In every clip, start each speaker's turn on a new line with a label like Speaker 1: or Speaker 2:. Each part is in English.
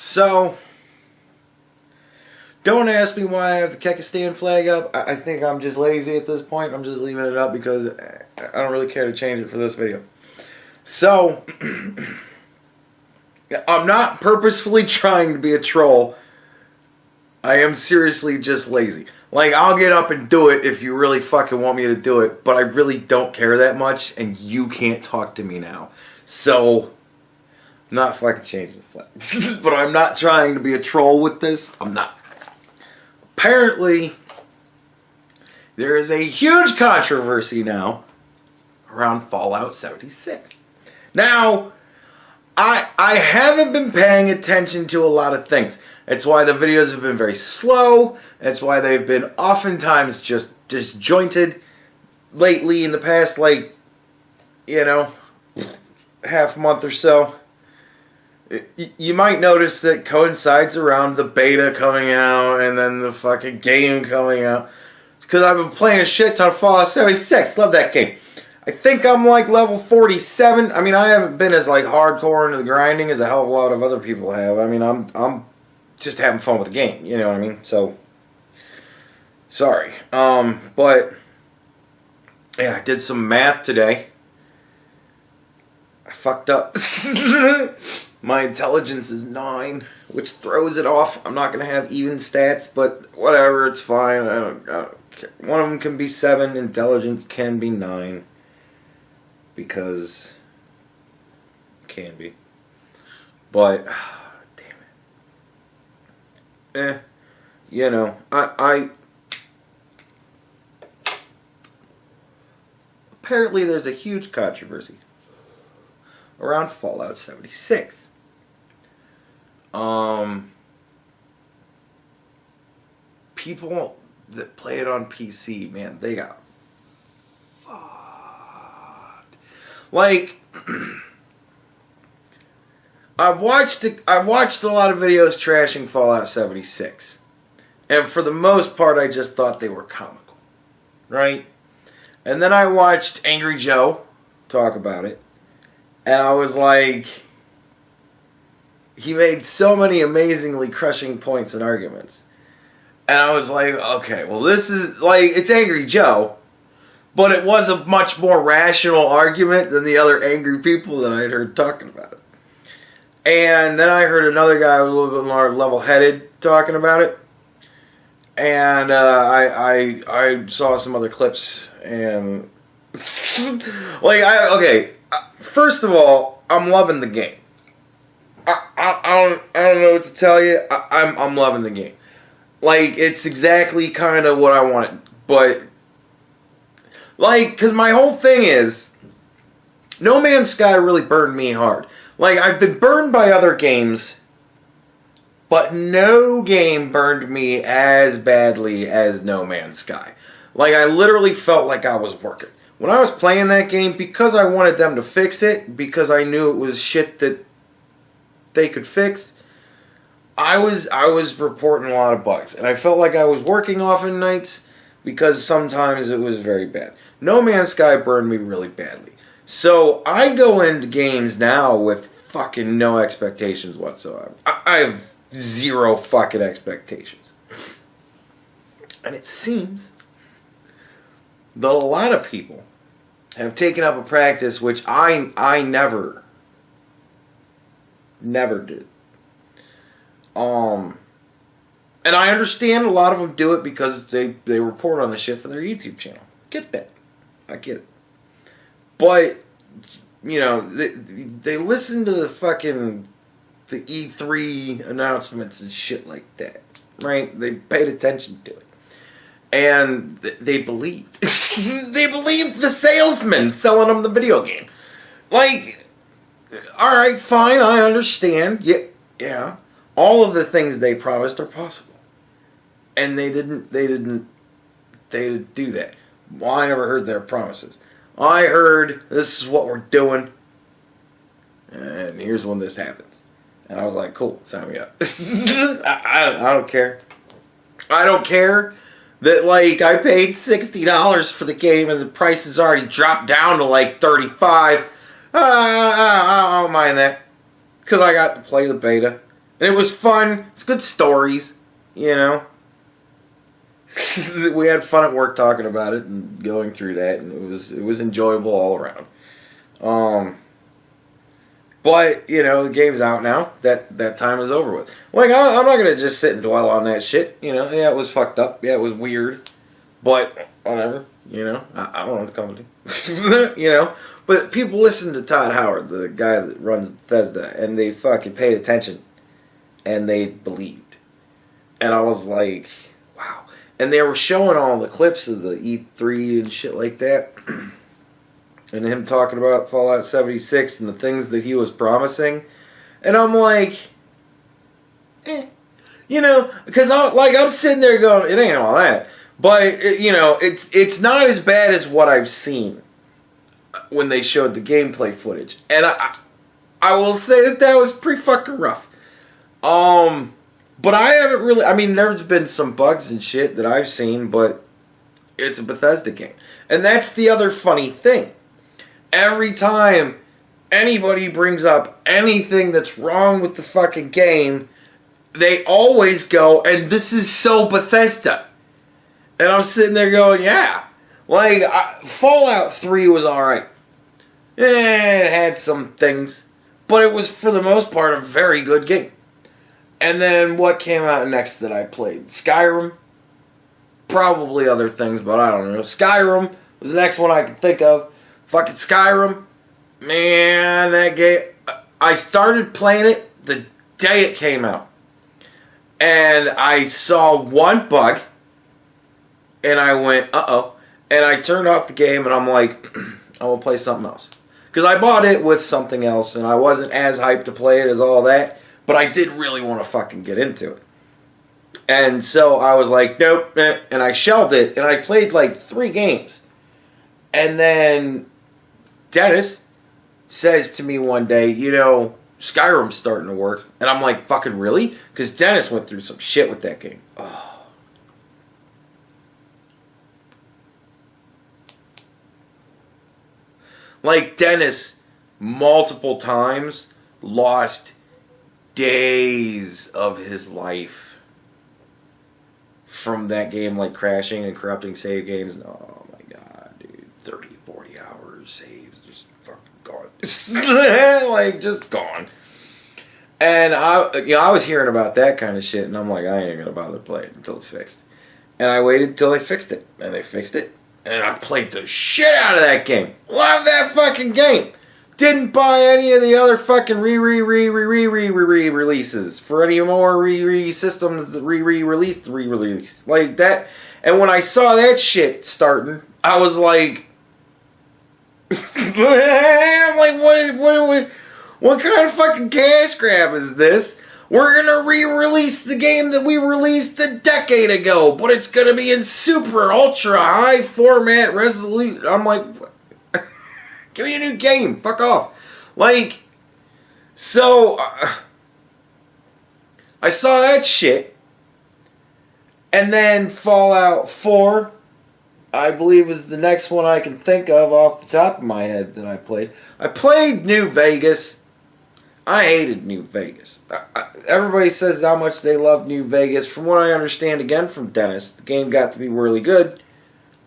Speaker 1: So, don't ask me why I have the Kekistan flag up. I think I'm just lazy at this point. I'm just leaving it up because I don't really care to change it for this video. So, I'm not purposefully trying to be a troll. I am seriously just lazy. Like, I'll get up and do it if you really fucking want me to do it, but I really don't care that much, and you can't talk to me now. So, I'm not fucking changing the flag. But I'm not trying to be a troll with this. I'm not. Apparently, there is a huge controversy now around Fallout 76. Now, I haven't been paying attention to a lot of things. That's why the videos have been very slow. That's why they've been oftentimes just disjointed lately in the past, like, you know, half month or so. You might notice that it coincides around the beta coming out and then the fucking game coming out. Because I've been playing a shit ton of Fallout 76. Love that game. I think I'm like level 47. I mean, I haven't been as like hardcore into the grinding as a hell of a lot of other people have. I mean, I'm just having fun with the game. You know what I mean? So, sorry. But, yeah, I did some math today. I fucked up. My intelligence is 9, which throws it off. I'm not going to have even stats, but whatever, it's fine. I don't care. One of them can be 7. Intelligence can be 9. Because it can be. But, damn it. You know, apparently there's a huge controversy around Fallout 76. People that play it on PC, man, they got fucked. Like, I've watched a lot of videos trashing Fallout 76. And for the most part, I just thought they were comical. Right? And then I watched Angry Joe talk about it. And I was like, he made so many amazingly crushing points and arguments. And I was like, okay, well this is, like, it's Angry Joe. But it was a much more rational argument than the other angry people that I'd heard talking about it. And then I heard another guy a little bit more level-headed talking about it. And I saw some other clips and like okay, first of all, I'm loving the game. I don't know what to tell you. I'm loving the game. Like, it's exactly kind of what I wanted, but like, cause my whole thing is, No Man's Sky really burned me hard. Like, I've been burned by other games, but no game burned me as badly as No Man's Sky. Like, I literally felt like I was working. When I was playing that game, because I wanted them to fix it, because I knew it was shit that they could fix, I was reporting a lot of bugs. And I felt like I was working often nights, because sometimes it was very bad. No Man's Sky burned me really badly. So, I go into games now with fucking no expectations whatsoever. I have zero fucking expectations. And it seems that a lot of people have taken up a practice which I never did. And I understand a lot of them do it because they report on the shit for their YouTube channel. Get that. I get it. But, you know, they listen to the E3 announcements and shit like that, right? They paid attention to it. And they believed. They believed the salesman selling them the video game. Like, alright, fine, I understand. Yeah. All of the things they promised are possible. And they didn't do that. Well, I never heard their promises. I heard, this is what we're doing, and here's when this happens. And I was like, cool, sign me up. I don't care. I don't care that, like, I paid $60 for the game and the price has already dropped down to, like, $35. I don't mind that. Because I got to play the beta. And it was fun. It's good stories, you know. We had fun at work talking about it and going through that, and it was enjoyable all around. But you know, the game's out now. That time is over with. Like I'm not gonna just sit and dwell on that shit. You know, yeah, it was fucked up. Yeah, it was weird. But whatever. You know, I don't know what the company. You know, but people listen to Todd Howard, the guy that runs Bethesda, and they fucking paid attention, and they believed. And I was like, wow. And they were showing all the clips of the E3 and shit like that. And him talking about Fallout 76 and the things that he was promising. And I'm like, you know, because I'm sitting there going, it ain't all that. But, you know, it's not as bad as what I've seen when they showed the gameplay footage. And I will say that was pretty fucking rough. But I haven't really... I mean, there's been some bugs and shit that I've seen, but it's a Bethesda game. And that's the other funny thing. Every time anybody brings up anything that's wrong with the fucking game, they always go, and this is so Bethesda. And I'm sitting there going, yeah. Like, Fallout 3 was alright. It had some things. But it was, for the most part, a very good game. And then what came out next that I played? Skyrim. Probably other things, but I don't know. Skyrim was the next one I could think of. Fucking Skyrim. Man, that game... I started playing it the day it came out. And I saw one bug. And I went, uh-oh. And I turned off the game and I'm like, I will play something else. Because I bought it with something else and I wasn't as hyped to play it as all that. But I did really want to fucking get into it. And so I was like, nope. And I shelved it. And I played like 3 games. And then Dennis says to me one day, you know, Skyrim's starting to work. And I'm like, fucking really? Because Dennis went through some shit with that game. Oh. Like Dennis, multiple times, lost days of his life from that game, like crashing and corrupting save games. Oh my god, dude. 30, 40 hours saves just fucking gone. Like, just gone. And I was hearing about that kind of shit, and I'm like, I ain't gonna bother playing it until it's fixed. And I waited till they fixed it. And they fixed it. And I played the shit out of that game. Love that fucking game. Didn't buy any of the other fucking releases for any more systems that re-release like that. And when I saw that shit starting, I was like, I'm like, what kind of fucking cash grab is this? We're gonna re-release the game that we released a decade ago, but it's gonna be in super ultra high format resolution. I'm like, give me a new game. Fuck off. Like, so I saw that shit, and then Fallout 4, I believe, is the next one I can think of off the top of my head that I played. I played New Vegas. I hated New Vegas. Everybody says how much they love New Vegas. From what I understand, again, from Dennis, the game got to be really good.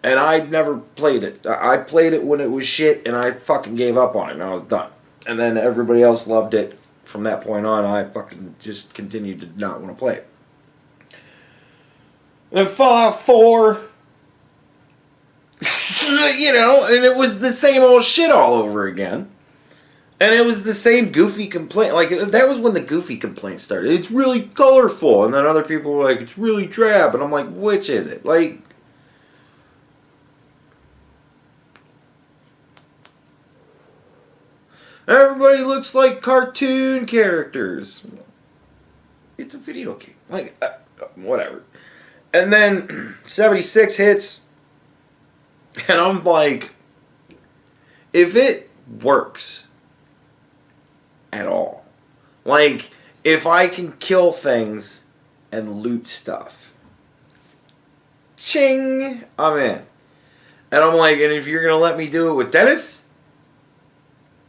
Speaker 1: And I never played it. I played it when it was shit, and I fucking gave up on it, and I was done. And then everybody else loved it. From that point on, I fucking just continued to not want to play it. And Fallout 4... you know, and it was the same old shit all over again. And it was the same goofy complaint. Like, that was when the goofy complaint started. It's really colorful. And then other people were like, it's really drab. And I'm like, which is it? Like, everybody looks like cartoon characters. It's a video game. Like, whatever. And then 76 hits. And I'm like, if it works at all, like, if I can kill things and loot stuff, ching, I'm in. And I'm like, and if you're going to let me do it with Dennis,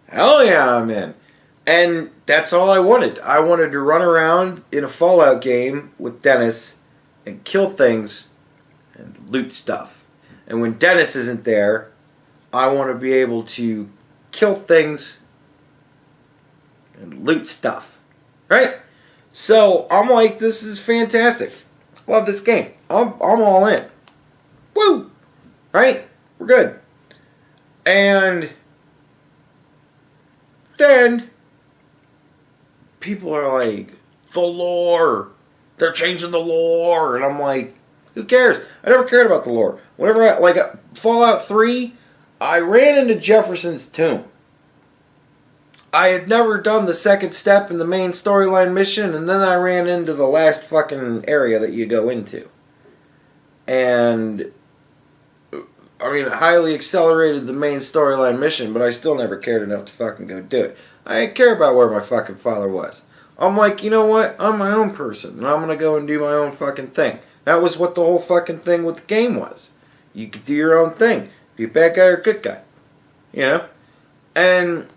Speaker 1: hell yeah, I'm in. And that's all I wanted. I wanted to run around in a Fallout game with Dennis and kill things and loot stuff. And when Dennis isn't there, I want to be able to kill things and loot stuff. Right? So I'm like, this is fantastic. Love this game. I'm all in. Woo! Right? We're good. And then people are like, the lore. They're changing the lore. And I'm like, who cares? I never cared about the lore. Whenever Fallout 3, I ran into Jefferson's tomb. I had never done the second step in the main storyline mission, and then I ran into the last fucking area that you go into. And, I mean, it highly accelerated the main storyline mission, but I still never cared enough to fucking go do it. I didn't care about where my fucking father was. I'm like, you know what? I'm my own person, and I'm gonna go and do my own fucking thing. That was what the whole fucking thing with the game was. You could do your own thing. Be a bad guy or a good guy. You know? And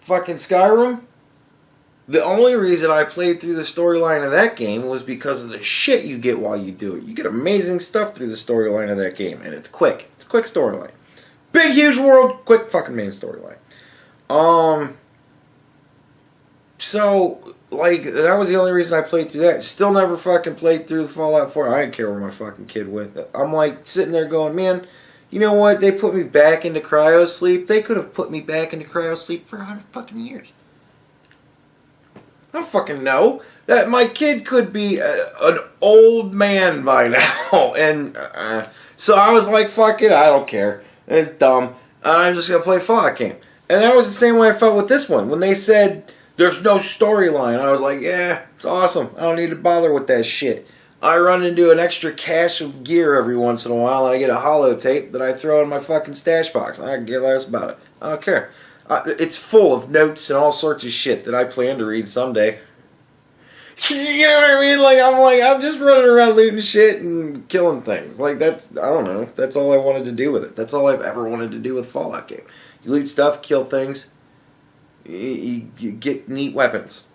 Speaker 1: fucking Skyrim, the only reason I played through the storyline of that game was because of the shit you get while you do it. You get amazing stuff through the storyline of that game, and it's quick. It's a quick storyline. Big, huge world, quick fucking main storyline. So, like, that was the only reason I played through that. Still never fucking played through Fallout 4. I didn't care where my fucking kid went. I'm like, sitting there going, man, you know what? They put me back into cryo sleep. They could have put me back into cryo sleep for 100 fucking years. I don't fucking know. That my kid could be an old man by now. And so I was like, fuck it, I don't care. It's dumb. I'm just going to play a Fallout game. And that was the same way I felt with this one. When they said there's no storyline, I was like, yeah, it's awesome. I don't need to bother with that shit. I run into an extra cache of gear every once in a while, and I get a holotape that I throw in my fucking stash box. I can care less about it. I don't care. It's full of notes and all sorts of shit that I plan to read someday. You know what I mean? I'm just running around looting shit and killing things. Like, that's, I don't know. That's all I wanted to do with it. That's all I've ever wanted to do with Fallout game. You loot stuff, kill things. You get neat weapons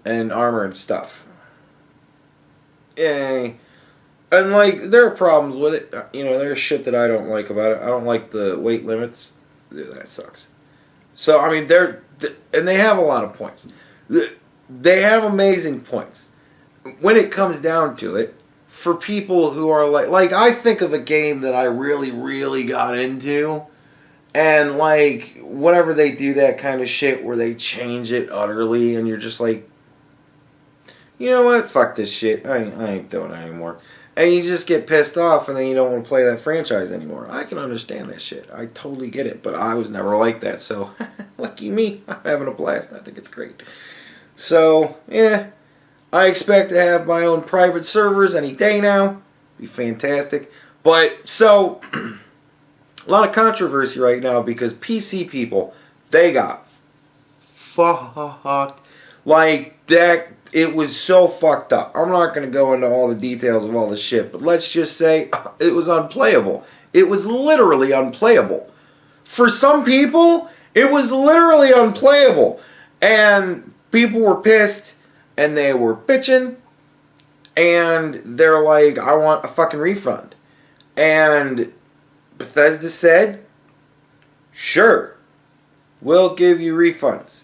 Speaker 1: and armor and stuff. Yay. And, like, there are problems with it. You know, there's shit that I don't like about it. I don't like the weight limits. Yeah, that sucks. So, I mean, and they have a lot of points. They have amazing points. When it comes down to it, for people who are like I think of a game that I really, really got into, and like whenever they do that kind of shit where they change it utterly, and you're just like, you know what, fuck this shit, I ain't doing it anymore. And you just get pissed off, and then you don't want to play that franchise anymore. I can understand that shit. I totally get it, but I was never like that, so lucky me. I'm having a blast. I think it's great. So, yeah, I expect to have my own private servers any day now. Be fantastic. But, so, a lot of controversy right now because PC people, they got fucked. Like, that, it was so fucked up. I'm not going to go into all the details of all the shit, but let's just say it was unplayable. It was literally unplayable. For some people, it was literally unplayable. And people were pissed, and they were bitching, and they're like, I want a fucking refund. And Bethesda said, sure, we'll give you refunds.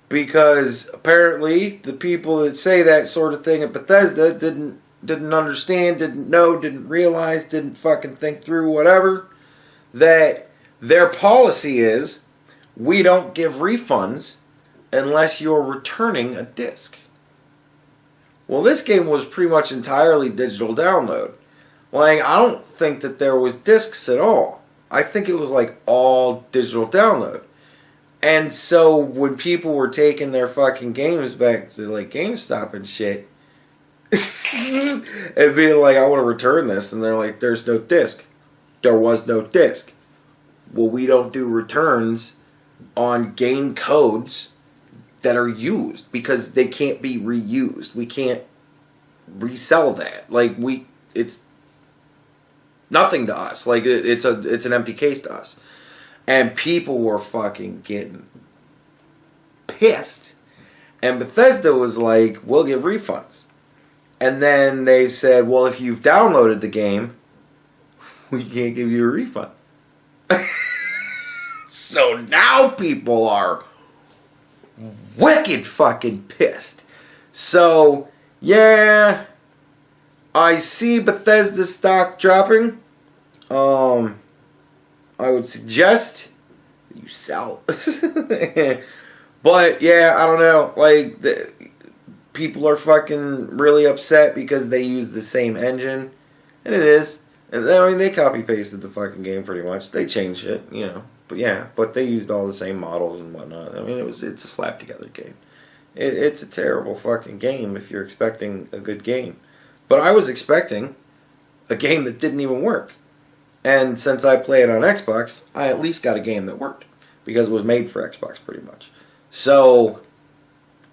Speaker 1: Because apparently the people that say that sort of thing at Bethesda didn't understand, didn't know, didn't realize, didn't fucking think through whatever, that their policy is, we don't give refunds unless you're returning a disc. Well, this game was pretty much entirely digital download. Like, I don't think that there was discs at all. I think it was like all digital download. And so when people were taking their fucking games back to like GameStop and shit, and being like, I want to return this, and they're like, there's no disc. There was no disc. Well, we don't do returns on game codes that are used because they can't be reused. We can't resell that. Like, it's nothing to us. Like, it's an empty case to us. And people were fucking getting pissed. And Bethesda was like, we'll give refunds. And then they said, well, if you've downloaded the game, we can't give you a refund. So now people are wicked fucking pissed. So, yeah, I see Bethesda stock dropping. I would suggest you sell. But, yeah, I don't know. Like, people are fucking really upset because they use the same engine. And it is. And I mean, they copy-pasted the fucking game pretty much. They changed it, you know. But, yeah, but they used all the same models and whatnot. I mean, it's a slap-together game. It's a terrible fucking game if you're expecting a good game. But I was expecting a game that didn't even work. And since I play it on Xbox, I at least got a game that worked. Because it was made for Xbox, pretty much. So,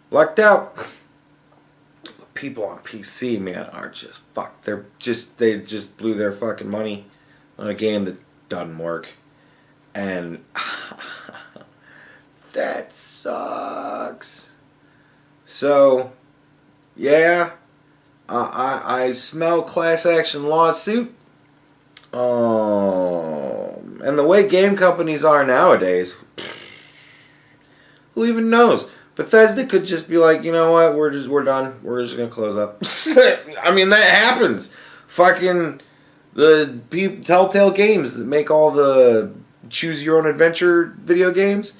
Speaker 1: lucked out. But people on PC, man, are just fucked. They just blew their fucking money on a game that doesn't work. And that sucks. So, yeah, I smell class action lawsuit. And the way game companies are nowadays, who even knows? Bethesda could just be like, you know what, we're done. We're just gonna close up. I mean, that happens. Fucking the Telltale Games that make all the choose your own adventure video games.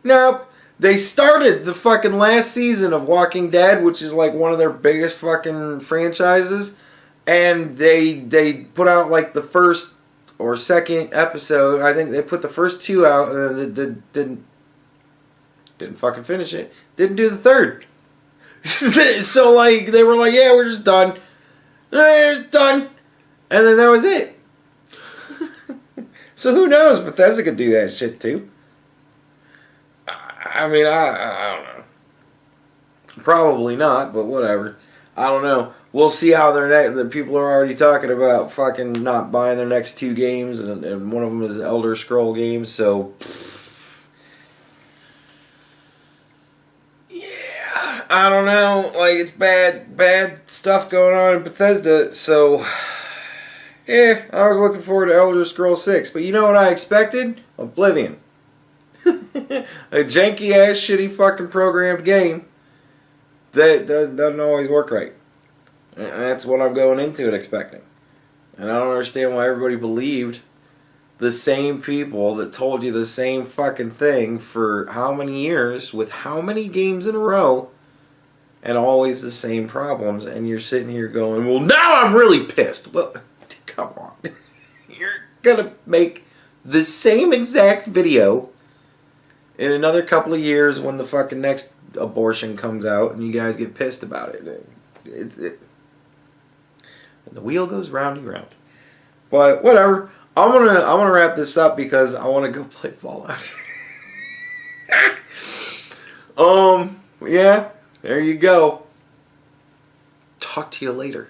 Speaker 1: Nope. They started the fucking last season of Walking Dead, which is like one of their biggest fucking franchises, and they put out like the first or second episode. I think they put the first two out and then didn't fucking finish it. Didn't do the third. So like they were like, yeah, we're just done. We're just done. And then that was it. So who knows? Bethesda could do that shit too. I mean, I don't know. Probably not, but whatever. I don't know. We'll see how the people are already talking about fucking not buying their next two games, and one of them is the Elder Scroll games, so yeah, I don't know. Like, it's bad stuff going on in Bethesda, so yeah, I was looking forward to Elder Scrolls 6, but you know what I expected? Oblivion. A janky ass shitty fucking programmed game that doesn't always work right. And that's what I'm going into it expecting. And I don't understand why everybody believed the same people that told you the same fucking thing for how many years with how many games in a row and always the same problems, and you're sitting here going, well, now I'm really pissed. Well, come on. You're gonna make the same exact video in another couple of years when the fucking next abortion comes out and you guys get pissed about it. The wheel goes round and round. But whatever. I'm gonna wrap this up because I want to go play Fallout. Yeah, there you go. Talk to you later.